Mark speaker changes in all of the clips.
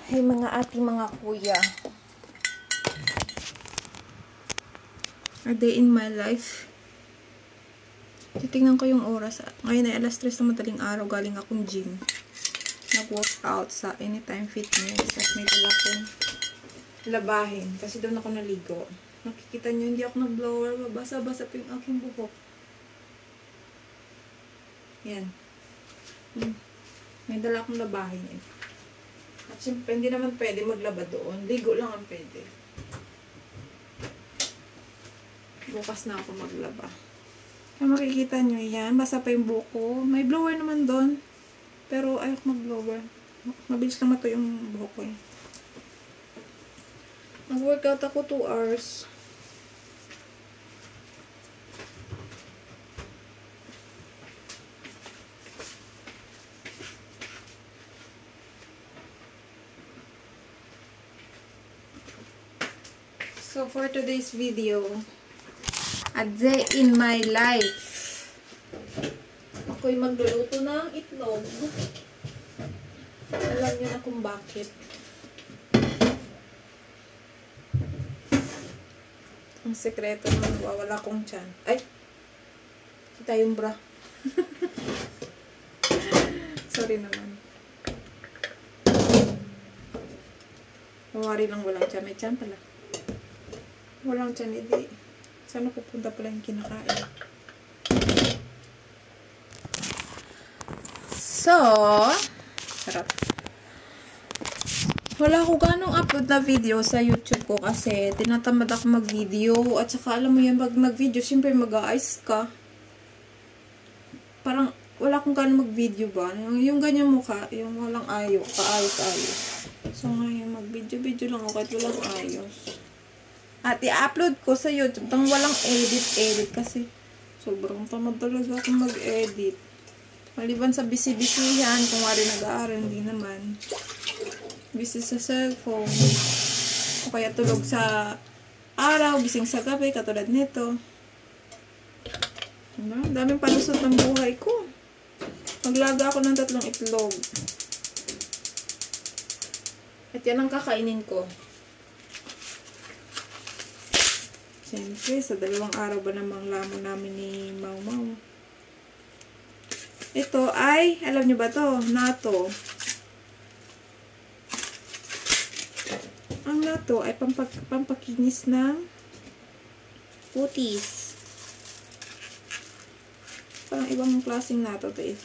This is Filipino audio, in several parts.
Speaker 1: Hey mga ate, mga kuya. A day in my life. Titingnan ko yung oras. Ngayon ay alas 3 na madaling araw. Galing akong gym. Nag-workout sa Anytime Fitness. At may dala akong labahin. Kasi doon ako naligo. Nakikita nyo, hindi ako nag-blower. Basa-basa pa yung aking buhok. Yan. May dala akong labahin eh. At syempre, hindi naman pwede maglaba doon. Ligo lang ang pwede. Bukas na ako maglaba. Kaya makikita nyo yan. Basa pa yung buko. May blower naman doon. Pero ayok mag-blower. Mabilis lang mato yung buhok ko eh. Nag-workout ako 2 hours. So, for today's video, a day in my life. Ako'y magluluto ng itlog. Alam niyo na kung bakit. Ang sekreto ng wawala kong tiyan. Ay! Kita yung bra. Sorry naman. Mawari lang walang tiyan. May tiyan pala. Walang tiyan, hindi. Sana pupunta pala yung kinakain. So, sarap. Wala ko ganong upload na video sa YouTube ko kasi tinatamad ako mag-video. At saka alam mo yan, pag nag-video, siyempre mag-a-ice ka. Parang wala akong ganong mag-video ba? Yung ganyan mukha, yung walang ayos, kaayos-ayos. So ngayon, mag-video-video lang ako kahit walang ayos. At i-upload ko sa YouTube nang walang edit kasi sobrang tamad talaga akong mag-edit. Maliban sa busy-busyhan, kung wari nag-aaral, hindi naman. Busy sa cellphone. O kaya tulog sa araw, gising sa gabi, katulad nito. Daming palusot ng buhay ko. Maglaga ako ng 3 itlog. At yan ang kakainin ko. Siyempre, sa 2 araw ba namang lamon namin ni Mau Mau. Ito ay, alam nyo ba to? Natto. Ang natto ay pampakinis ng kutis. Parang ibang klaseng natto to eh.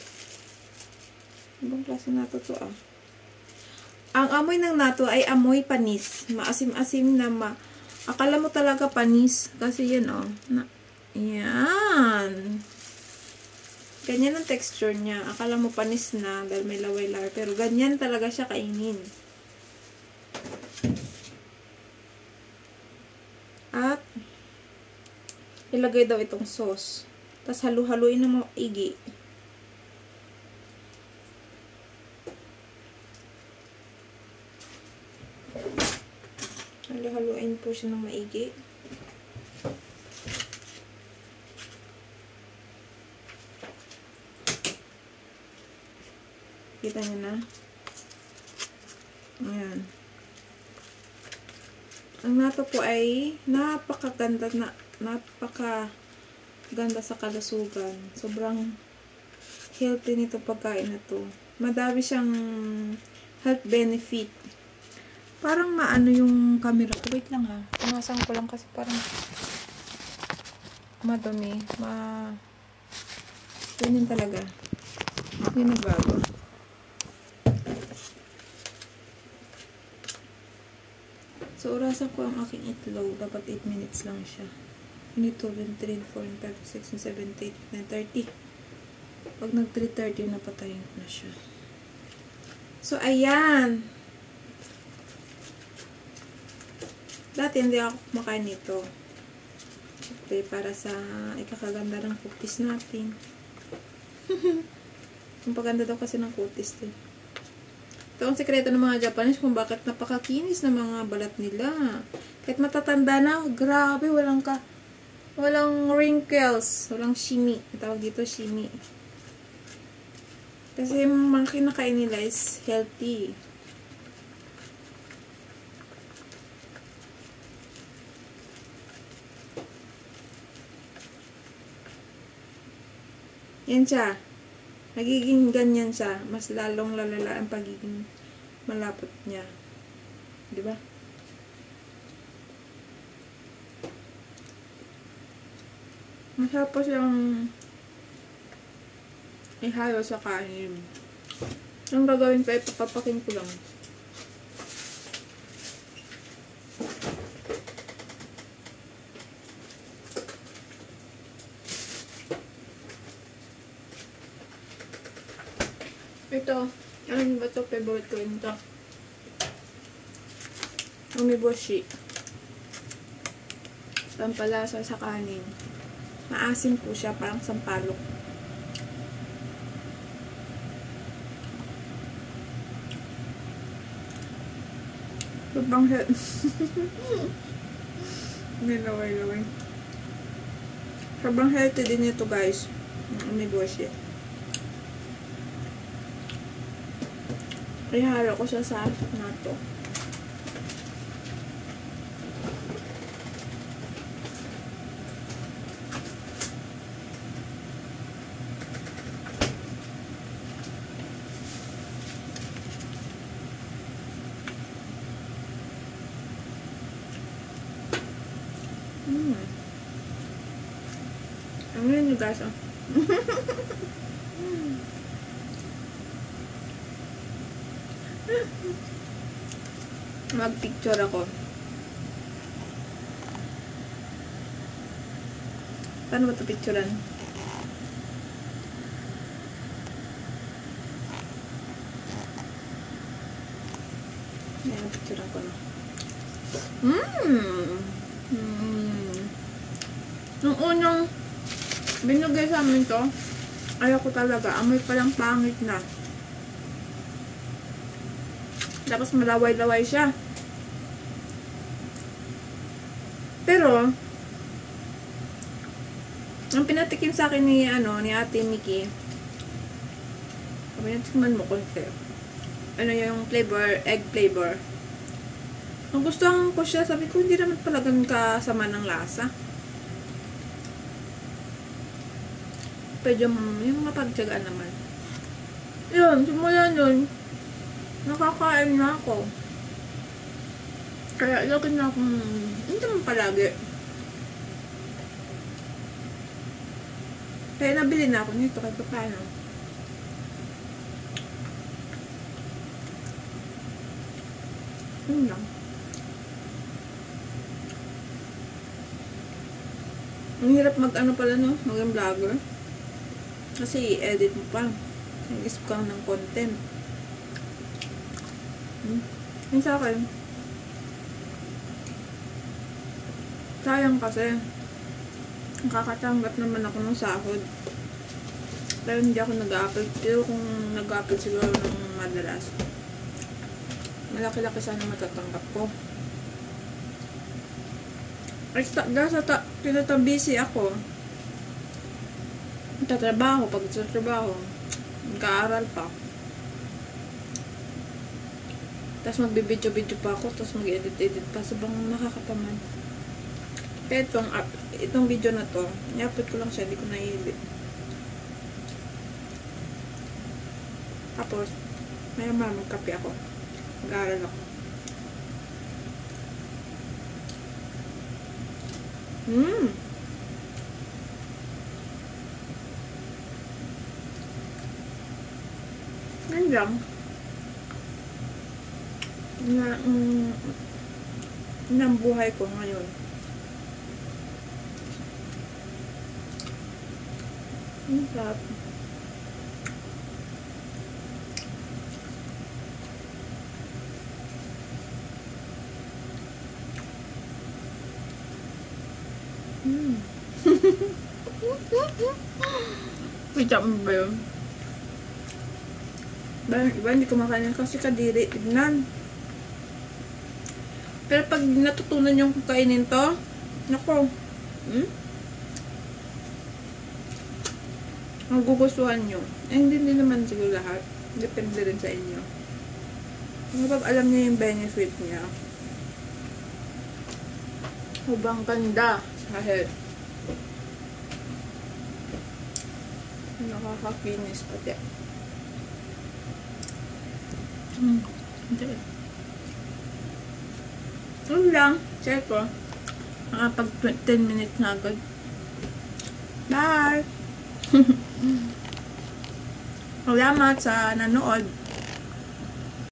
Speaker 1: Ibang klaseng natto to ah. Ang amoy ng natto ay amoy panis. Maasim-asim na akala mo talaga panis. Kasi yan, oh. Yan. Ganyan ang texture niya. Akala mo panis na dahil may laway-laway. Pero ganyan talaga siya kainin. At, ilagay daw itong sauce. Tapos halu-haluin ng maigi. Haluin po siya ng maigi. Kita niyo na. Ayan. Ang natto po ay napakaganda sa kalusugan. Sobrang healthy nito pagkain na to. Madami siyang health benefit. Parang maano yung camera ko. Wait lang ha. Pumasang ko lang kasi parang madumi. Ganyan talaga. Hindi nagbago. So, orasan ko ang aking itlog. Dapat 8 minutes lang siya. 1, 2, 3, 4, 5, 6, 7, 8, 9, 30. Pag nag 3:30, napatayin ko na siya. So, ayan. Dati hindi ako kumakain nito. Siyempre, para sa ikakaganda ng kutis natin. Ang paganda daw kasi ng kutis din. Ito ang sekreto ng mga Japanese kung bakit napakakinis ng mga balat nila. Kahit matatanda na, grabe, walang wrinkles, walang shimi. Tawag dito shimi. Kasi yung mga kinakain nila is healthy. Yan siya. Nagiging ganyan siya. Mas lalong lalala ang pagiging malapot niya. Diba? Masarap po siyang ihalo sa kanin. Ang gagawin pa, ipapapakin ko lang. Ito, ano ba ito? Favorite ko rin ito. Umeboshi. Pampalasa sa kanin. Maasim po siya, parang sampalok. Sobrang nilaway-laway. Sobrang healthy din ito, guys. Umeboshi. Ihalo ko siya sa nato. Ang yun guys, oh. Mag-picture ako. Paano ba ito picturean? Ayan, picturean ko na. Nung unang binigay sa amin to, ayaw ko talaga. Amoy palang pangit na. Tapos malaway-laway siya. Pero, ang pinatikim sa akin ni Ate Mickey, pinatikman mo konti. Ano yung flavor, egg flavor. Ang gustuhan ko siya, sabi ko, hindi naman pala ganun kasama ng lasa. Pero yung mapagtyagaan naman. Yun, simula nun, nakakain na ako. Kaya lagyan na akong, hindi naman palagi. Kaya nabili na ako nito kahit paano. Yun lang. Ang hirap mag-ano pala no, maging vlogger. Kasi i-edit mo pa. Nag-isip ka ng content. Yung sa akin, sayang kasi nakakatanggap naman ako ng sahod. Pero hindi ako nag-upload. Pero kung nag-upload siguro ng madalas, malaki-laki sana matatanggap ko. Ay, dahil busy ako, tatrabaho, pag sa trabaho, nag-aaral pa. Tapos magbibidyo-video pa ako, tapos mag-edit-edit pa. Sobrang nakakatamad. Kaya itong video na to, i-upload ko lang siya, hindi ko na-edit. Tapos, maya-maya magkape ako. Mag-aaral ako. Yan lang. Ng buhay ko ngayon. Ang sarap. Pita mo ba yun? Iba hindi kumakain kasi kadiri. Tignan. Pero pag natutunan yung kainin to, nako. Magugustuhan nyo. Eh, hindi naman siguro lahat. Depende rin sa inyo. Kapag alam nyo yung benefit niya. Hubang ganda sa health. Nakakakinis pati. Hindi. Ano lang, check ko. Nakapag 10 minutes na agad. Bye! Salamat sa nanood.